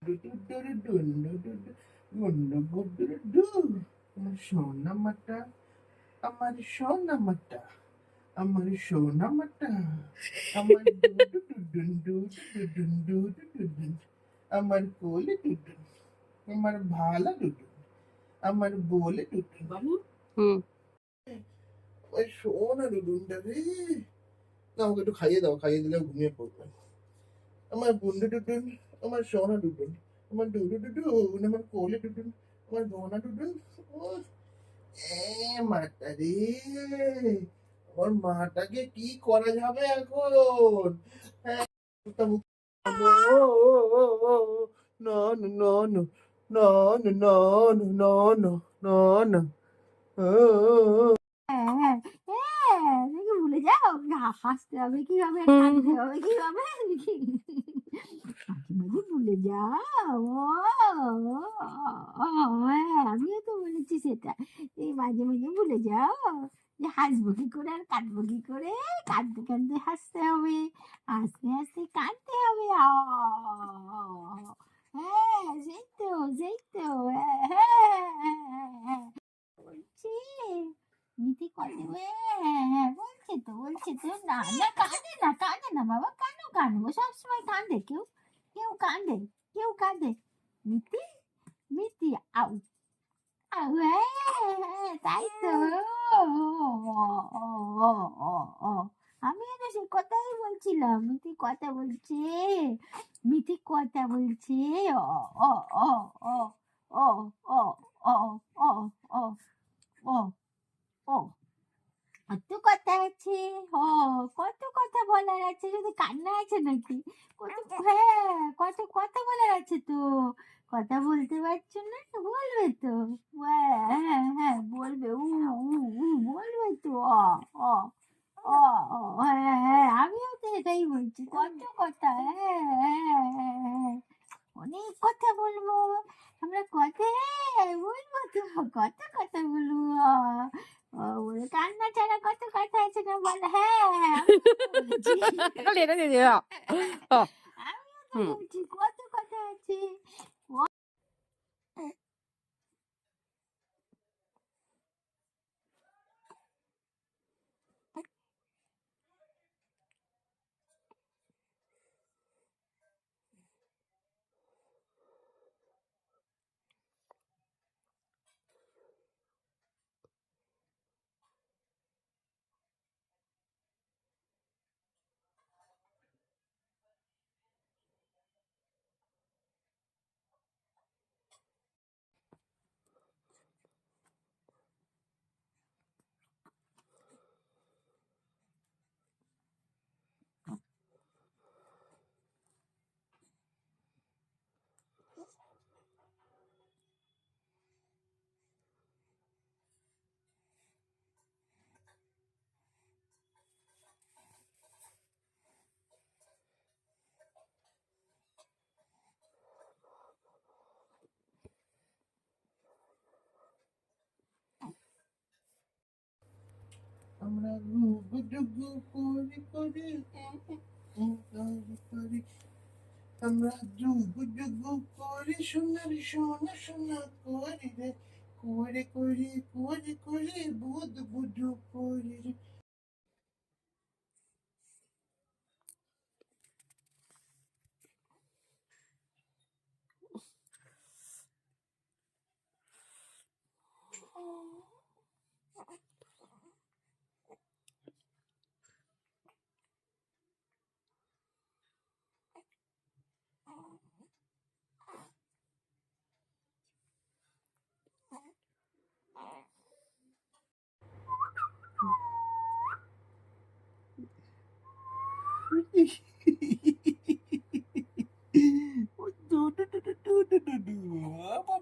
আমার সোনা মাটা, আমার সোনা মাটা, আমার সোনা মাটা, আমার আমার কোলে ডুডুন, আমার ভালা ডুডুন, আমার বলে ডুডুন। বাবু ওই সোনা ডুডুনটা রে, না আমাকে একটু খাইয়ে দাও, খাইয়ে দিলে ঘুমিয়ে পড়বে। আমার বুন্ডু ডুডুন, আমার সোনা ডুডুন, আমার ডুডু ডুডুন, আমার কোলে ডুডুন, আমার বোনা ডুডুন। মাটা রে, আমার মাটাকে কি করা যাবে এখন? হ্যাঁ, no, no, no, no, no, no, no, no, no, no, no, no. দেখি ভুলে যাও হাসতে হবে কিভাবে কাঁদতে হবে কিভাবে মাঝে ভুলে যাও হ্যাঁ আমিও তো বলেছি সেটা এই মাঝে মাঝে ভুলে যাও যে হাসবো কি করে আর কাঁদবো কি করে কাঁদতে কাঁদতে হাসতে হবে হাসতে হাসতে কাঁদতে হবে হ্যাঁ সেই তো হ্যাঁ বলছি মিথি কথা বলছে তো না না কাঁদে না বাবা কেন কাঁদবো সবসময় কাঁদে কেউ কাঁদে মিথি মিথি আউ আউ তাই তো আমিও তো সে কথাই বলছিলাম মিথি কথা বলছে ও ও ও ও ও ও ও ও ও ও ও কত কথা আছে ও কত কথা বলার আছে শুধু কান্না আছে নাকি কত কথা বলার আছে তো কথা বলতে পারছো না বলবে তো হ্যাঁ বলবে বলবে তো অ অ আমিও তো এটাই বলছি কত কথা অনেক কথা বলবো আমরা কথা বলবো তো কত কথা বলবো ওরে কান্না ছাড়া কত কথা আছে না বল আমিও তো বলছি কত কথা আছে আমরা গুগু করি করি করি, আমরা যুগু করি সোনার সোনা সোনা করি রে, করে বুধ বুধু করি রে।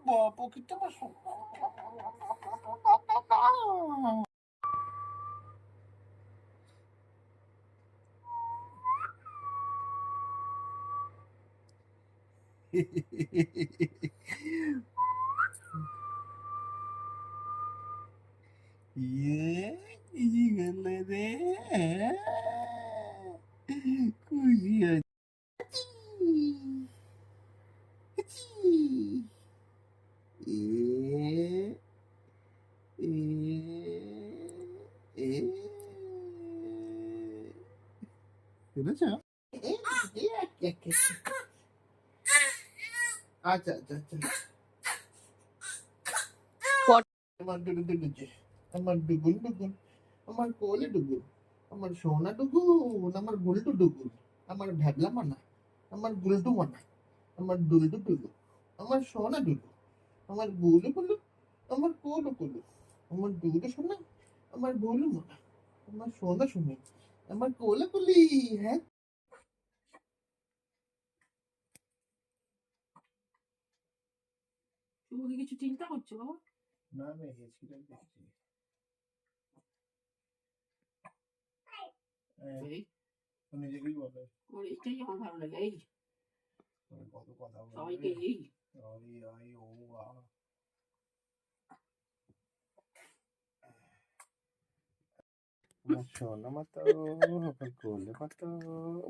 Bapak kita masuk. Iya, ini kan deh. Kuya. পেরেছি। এ এ এ পেরেছ? আচ্ছা আচ্ছা আচ্ছা আমার ডুডু ডুডু যে আমার ডুগুন ডুগুন আমার কোলে ডুগুন আমার সোনা ডুগুন আমার গুলটু ডুগুন আমার ভ্যাবলা মানা আমার গুলটু মানা আমার দুলটু ডুলু আমার সোনা ডুলু আমার গুলু গুলু আমার কোলু কুলু আমার দুলু সোনা আমার গুলু মানা আমার সোনা শুনি আমার কোলে কুলি হ্যাঁ তুমি কি কিছু চিন্তা করছো বাবা? না না হেসিলাম দেখছি এই নিজেকেই বলে আমার এটাই আমার ভালো লাগে। এই কত কথা সবাইকে এই আই আই ও আ আমার সোনা মতো আমার কোলে মতো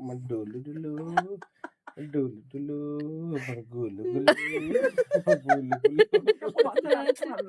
আমার ডুলু ডুলু ডুলু ডুলু আমার গুলু গুলু আমার গুলু গুলু কথা